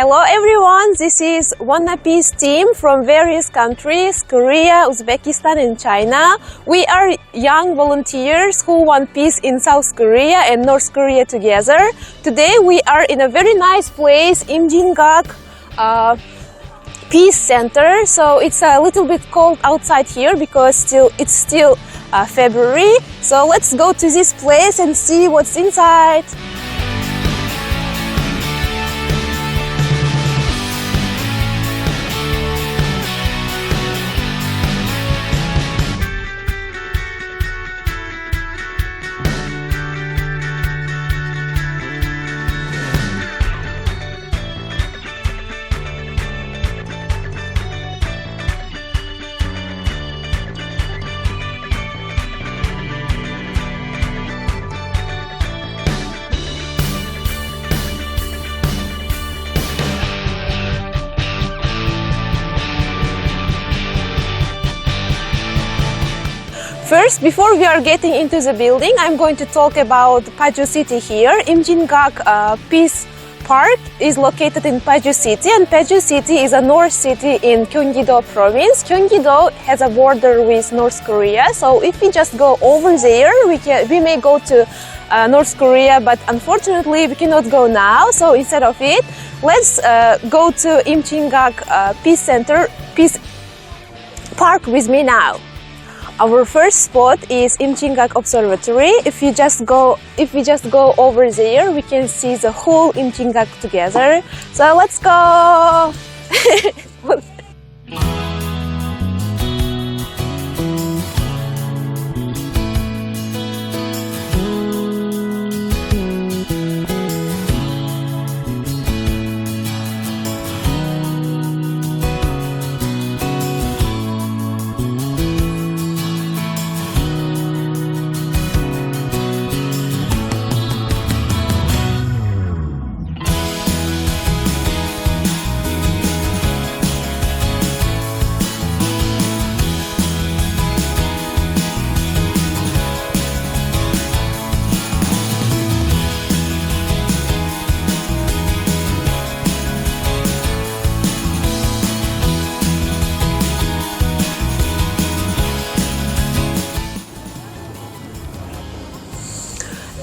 Hello everyone, this is Wanna Peace team from various countries, Korea, Uzbekistan and China. We are young volunteers who want peace in South Korea and North Korea together. Today we are in a very nice place, Imjingak Peace Center. So it's a little bit cold outside here because it's still February. So let's go to this place and see what's inside. First, before we are getting into the building, I'm going to talk about Paju City here. Imjingak Peace Park is located in Paju City, and Paju City is a north city in Gyeonggi-do province. Gyeonggi-do has a border with North Korea, so if we just go over there, we may go to North Korea, but unfortunately we cannot go now. So instead of it, let's go to Imjingak Peace Park with me now. Our first spot is Imjingak Observatory. If we just go over there, we can see the whole Imjingak together. So let's go.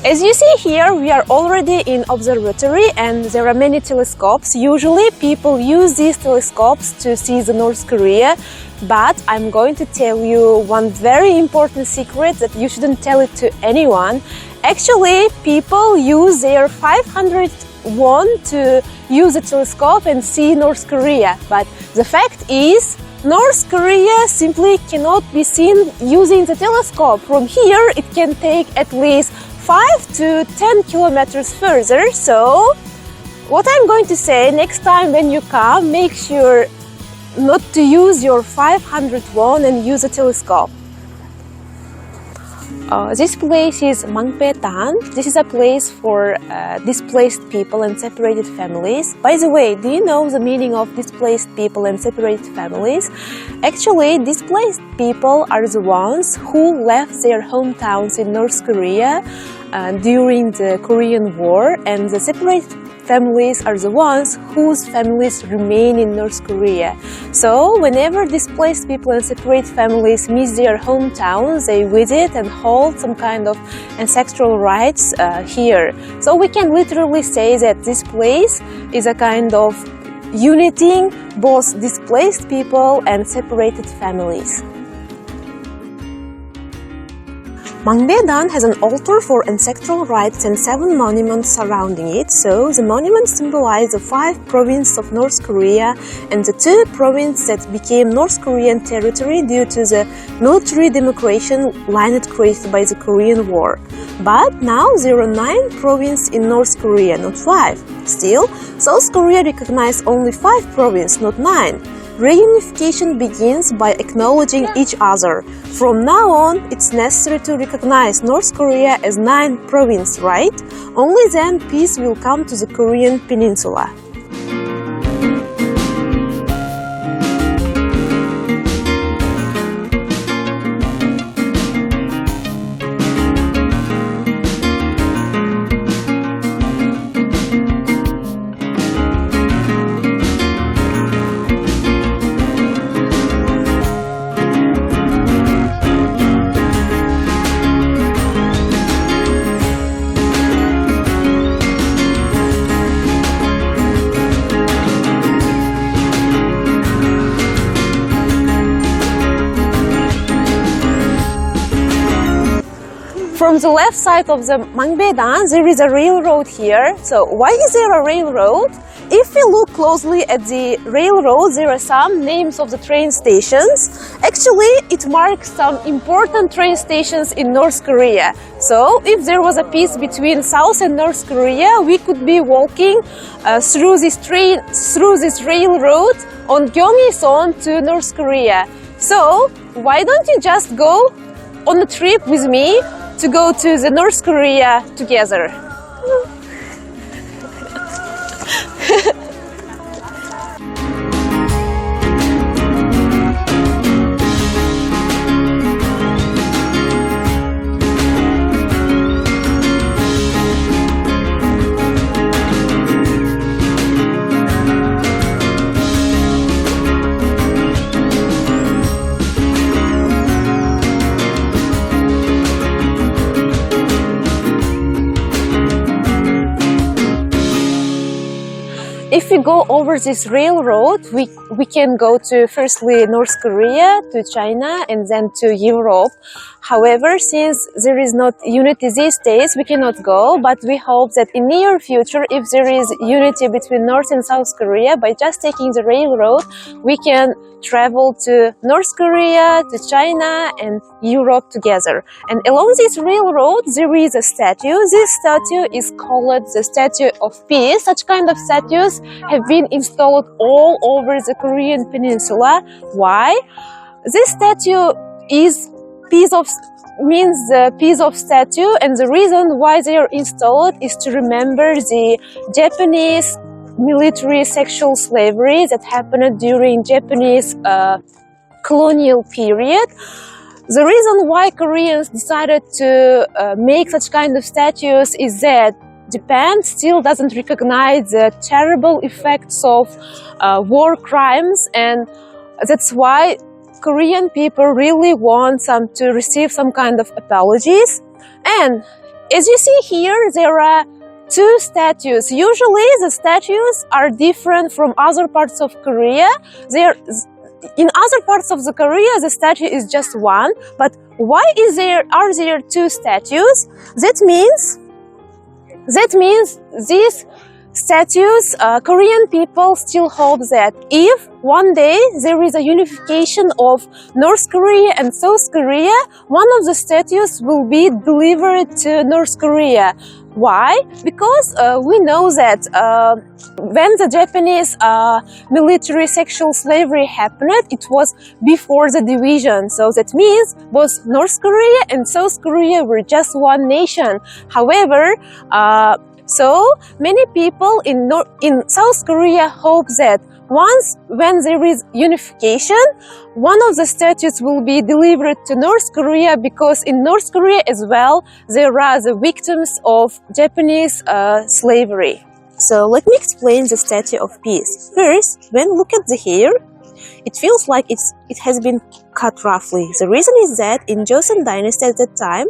As you see here, we are already in observatory and there are many telescopes. Usually people use these telescopes to see the North Korea, but I'm going to tell you one very important secret that you shouldn't tell it to anyone. Actually, people use their 500 won to use a telescope and see North Korea, but the fact is North Korea simply cannot be seen using the telescope. From here, it can take at least 5 to 10 kilometers further. So what I'm going to say, next time when you come, make sure not to use your 500 won and use a telescope. This place is Mangpaetan. This is a place for displaced people and separated families. By the way, do you know the meaning of displaced people and separated families? Actually, displaced people are the ones who left their hometowns in North Korea during the Korean War, and the separated families are the ones whose families remain in North Korea. So whenever displaced people and separate families miss their hometowns, they visit and hold some kind of ancestral rites here. So we can literally say that this place is a kind of uniting both displaced people and separated families. Mangpaetan has an altar for ancestral rites and 7 monuments surrounding it. So the monuments symbolize the 5 provinces of North Korea and the 2 provinces that became North Korean territory due to the military democration line created by the Korean War. But now there are 9 provinces in North Korea, not 5. Still, South Korea recognizes only 5 provinces, not 9. Reunification begins by acknowledging each other. From now on, it's necessary to recognize North Korea as 9 provinces, right? Only then peace will come to the Korean Peninsula. from the left side of the Mangbedan, there is a railroad here. So why is there a railroad? If we look closely at the railroad, there are some names of the train stations. Actually, it marks some important train stations in North Korea. So if there was a peace between South and North Korea, we could be walking through this railroad on Gyeonggi-son to North Korea. So why don't you just go on a trip with me to go to the North Korea together? If we go over this railroad, we can go to firstly North Korea, to China, and then to Europe. However, since there is not unity these days, we cannot go, but we hope that in near future, if there is unity between North and South Korea, by just taking the railroad, we can travel to North Korea, to China, and Europe together. And along this railroad, there is a statue. This statue is called the Statue of Peace. Such kind of statues have been installed all over the Korean Peninsula. Why? This statue means the piece of statue, and the reason why they are installed is to remember the Japanese military sexual slavery that happened during Japanese colonial period. The reason why Koreans decided to make such kind of statues is that Japan still doesn't recognize the terrible effects of war crimes, and that's why Korean people really want to receive some kind of apologies. And as you see here, there are two statues. Usually the statues are different from other parts of Korea. In other parts of the Korea, the statue is just one. But why are there two statues? That means these statues, Korean people still hope that if one day there is a unification of North Korea and South Korea, one of the statues will be delivered to North Korea. Why? Because we know that when the Japanese military sexual slavery happened, it was before the division. So that means both North Korea and South Korea were just one nation. However, so many people in South Korea hope that when there is unification, one of the statues will be delivered to North Korea, because in North Korea as well, there are the victims of Japanese slavery. So let me explain the Statue of Peace. First, when look at the hair, it feels like it has been cut roughly. The reason is that in Joseon dynasty at that time,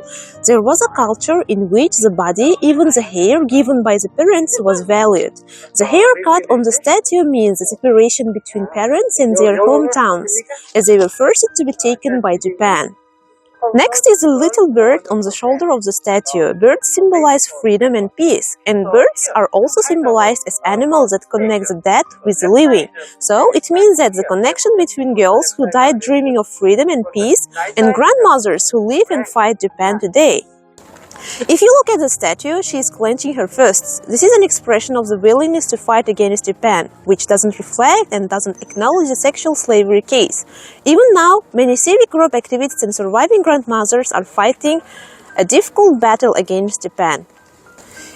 there was a culture in which the body, even the hair given by the parents, was valued. The haircut on the statue means the separation between parents and their hometowns, as they were forced to be taken by Japan. Next is a little bird on the shoulder of the statue. Birds symbolize freedom and peace, and birds are also symbolized as animals that connect the dead with the living. So it means that the connection between girls who died dreaming of freedom and peace and grandmothers who live and fight Japan today. If you look at the statue, she is clenching her fists. This is an expression of the willingness to fight against Japan, which doesn't reflect and doesn't acknowledge the sexual slavery case. Even now, many civic group activists and surviving grandmothers are fighting a difficult battle against Japan.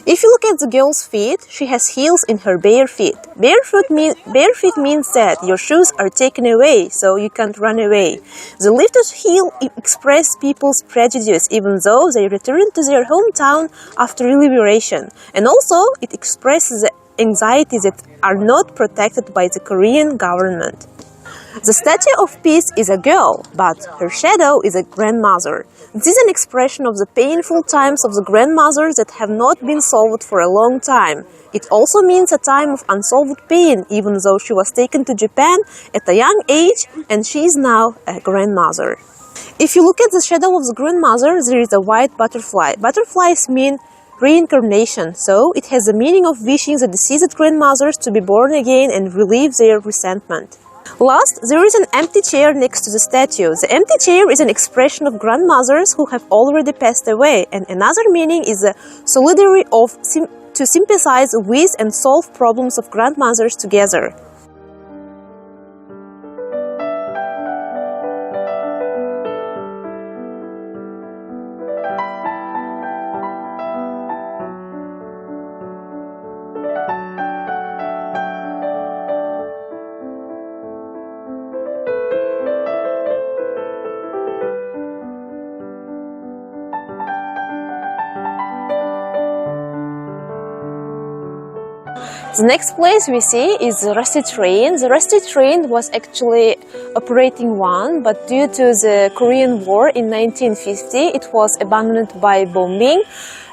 If you look at the girl's feet, she has heels in her bare feet. Bare feet means that your shoes are taken away, so you can't run away. The lifted heel expresses people's prejudice, even though they return to their hometown after liberation. And also, it expresses the anxiety that are not protected by the Korean government. The Statue of Peace is a girl, but her shadow is a grandmother. This is an expression of the painful times of the grandmothers that have not been solved for a long time. It also means a time of unsolved pain, even though she was taken to Japan at a young age and she is now a grandmother. If you look at the shadow of the grandmother, there is a white butterfly. Butterflies mean reincarnation, so it has the meaning of wishing the deceased grandmothers to be born again and relieve their resentment. Last, there is an empty chair next to the statue. The empty chair is an expression of grandmothers who have already passed away, and another meaning is the solidarity to sympathize with and solve problems of grandmothers together. The next place we see is the rusty train. The rusty train was actually operating one, but due to the Korean War in 1950, it was abandoned by bombing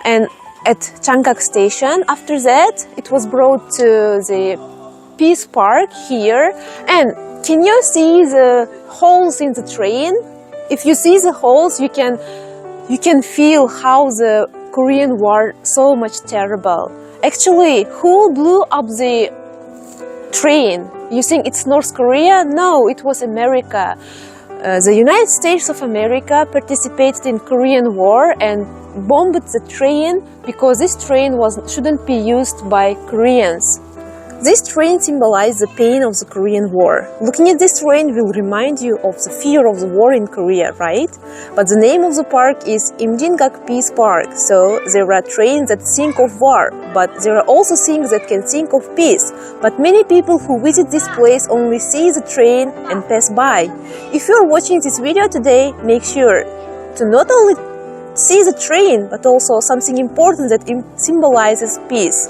and at Imjingak station. After that, it was brought to the Peace Park here. And can you see the holes in the train? If you see the holes, you can feel how the Korean War so much terrible. Actually, who blew up the train? You think it's North Korea? No, it was America. The United States of America participated in Korean War and bombed the train because this train shouldn't be used by Koreans. This train symbolizes the pain of the Korean War. Looking at this train will remind you of the fear of the war in Korea, right? But the name of the park is Imjingak Peace Park, so there are trains that think of war, but there are also things that can think of peace. But many people who visit this place only see the train and pass by. If you are watching this video today, make sure to not only see the train, but also something important that symbolizes peace.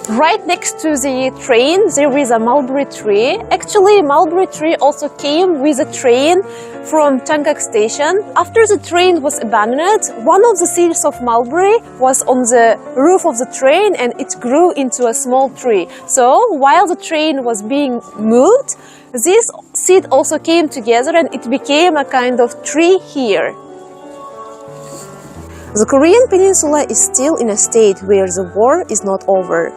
Right next to the train, there is a mulberry tree. Actually, mulberry tree also came with a train from Imjingak station. After the train was abandoned, one of the seeds of mulberry was on the roof of the train and it grew into a small tree. So, while the train was being moved, this seed also came together and it became a kind of tree here. The Korean Peninsula is still in a state where the war is not over.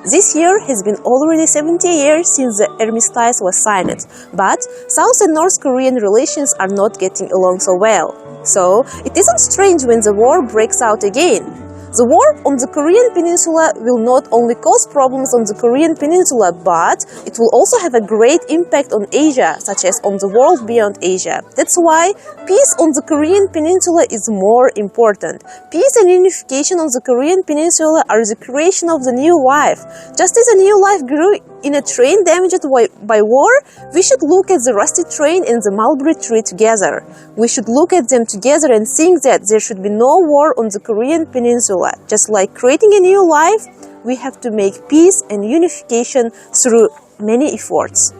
This year has been already 70 years since the armistice was signed, but South and North Korean relations are not getting along so well. So, it isn't strange when the war breaks out again. The war on the Korean Peninsula will not only cause problems on the Korean Peninsula, but it will also have a great impact on Asia, such as on the world beyond Asia. That's why peace on the Korean Peninsula is more important. Peace and unification on the Korean Peninsula are the creation of the new life. Just as a new life grew in a train damaged by war, we should look at the rusty train and the mulberry tree together. We should look at them together and think that there should be no war on the Korean Peninsula. Just like creating a new life, we have to make peace and unification through many efforts.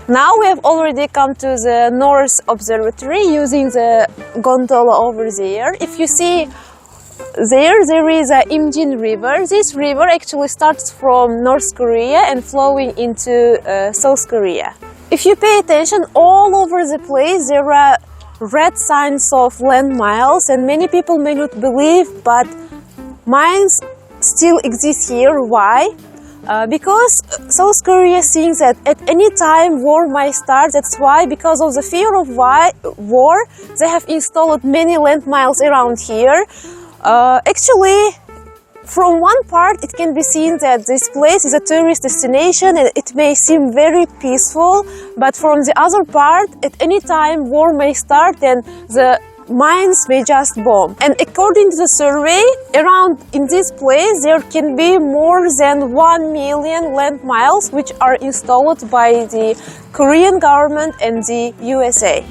Now we have already come to the North Observatory using the gondola over there. If you see there is a Imjin River. This river actually starts from North Korea and flowing into South Korea. If you pay attention, all over the place there are red signs of landmines, and many people may not believe, but mines still exist here. Why? Because South Korea thinks that at any time war might start. That's why, because of the fear of war, they have installed many landmines around here. Actually, from one part it can be seen that this place is a tourist destination and it may seem very peaceful, but from the other part, at any time war may start and the mines may just bomb. And according to the survey, around in this place there can be more than 1 million landmines which are installed by the Korean government and the USA.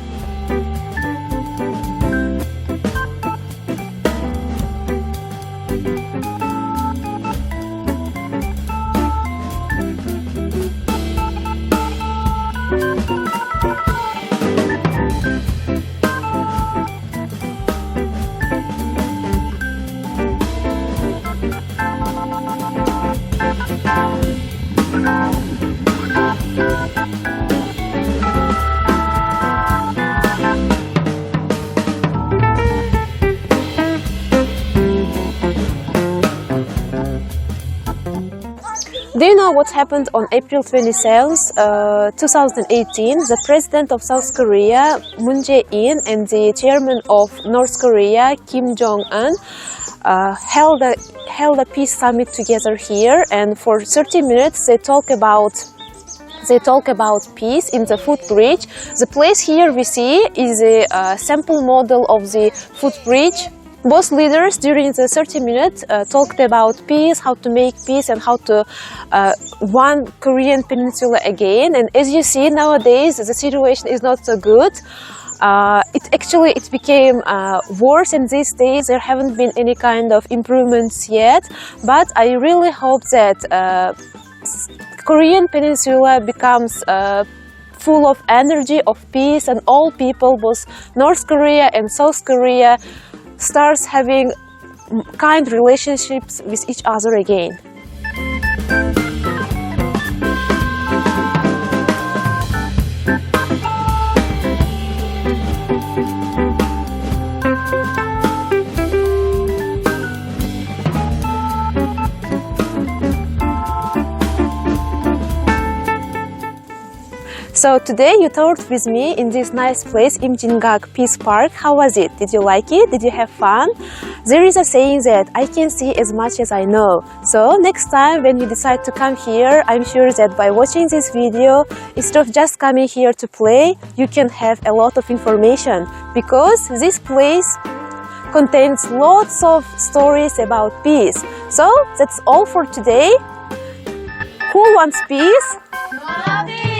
Do you know what happened on April 27th, 2018? The president of South Korea, Moon Jae-in, and the chairman of North Korea, Kim Jong-un, held a peace summit together here, and for 30 minutes they talk about peace in the footbridge. The place here we see is a sample model of the footbridge. Both leaders during the 30 minutes talked about peace, how to make peace and how to won Korean Peninsula again. And as you see nowadays, the situation is not so good. It became worse, and these days there haven't been any kind of improvements yet. But I really hope that Korean Peninsula becomes full of energy, of peace, and all people, both North Korea and South Korea, starts having kind relationships with each other again. So today you toured with me in this nice place, Imjingak Peace Park. How was it? Did you like it? Did you have fun? There is a saying that I can see as much as I know. So next time when you decide to come here, I'm sure that by watching this video, instead of just coming here to play, you can have a lot of information, because this place contains lots of stories about peace. So that's all for today. Who wants peace?